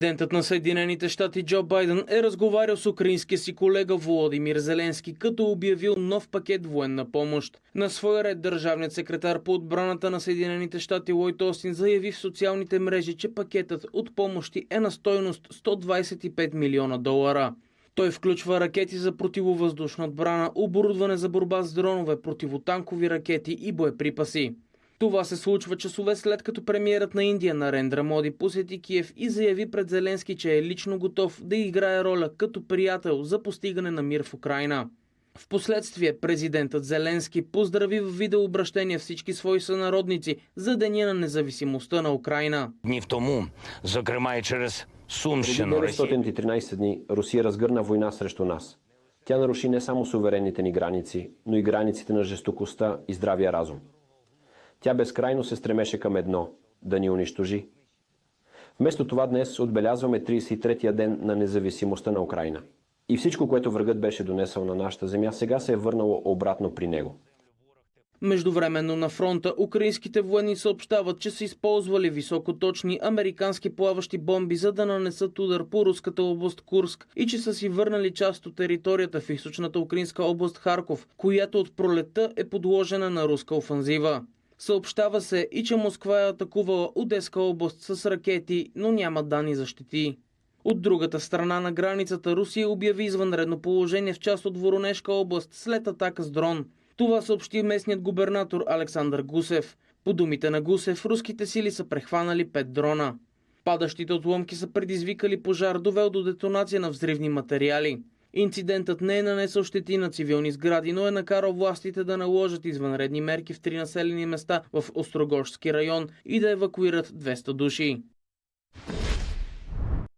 Президентът на Съединените щати Джо Байден е разговарял с украинския си колега Володимир Зеленски, като обявил нов пакет военна помощ. На своя ред държавният секретар по отбраната на Съединените щати Лойд Остин заяви в социалните мрежи, че пакетът от помощи е на стойност $125 милиона. Той включва ракети за противовъздушна отбрана, оборудване за борба с дронове, противотанкови ракети и боеприпаси. Това се случва часове след като премиерът на Индия Нарендра Моди посети Киев и заяви пред Зеленски, че е лично готов да играе роля като приятел за постигане на мир в Украйна. Впоследствие президентът Зеленски поздрави в видеообращение всички свои сънародници за Деня на независимостта на Украйна. Днів тому, зокрема і через Сумщину, Преди 913 дни Русия разгърна война срещу нас. Тя наруши не само суверенните ни граници, но и границите на жестокостта и здравия разум. Тя безкрайно се стремеше към едно – да ни унищожи. Вместо това днес отбелязваме 33-я ден на независимостта на Украйна. И всичко, което врагът беше донесъл на нашата земя, сега се е върнало обратно при него. Междувременно на фронта украинските военни съобщават, че са използвали високоточни американски плаващи бомби, за да нанесат удар по руската област Курск и че са си върнали част от територията в източната украинска област Харков, която от пролетта е подложена на руска офанзива. Съобщава се и че Москва е атакувала Одеска област с ракети, но няма данни за щети. От другата страна на границата Русия обяви извънредно положение в част от Воронежка област след атака с дрон. Това съобщи местният губернатор Александър Гусев. По думите на Гусев, руските сили са прехванали 5 дрона. Падащите отломки са предизвикали пожар, довел до детонация на взривни материали. Инцидентът не е нанесъл щети на цивилни сгради, но е накарал властите да наложат извънредни мерки в 3 населени места в Острогожски район и да евакуират 200 души.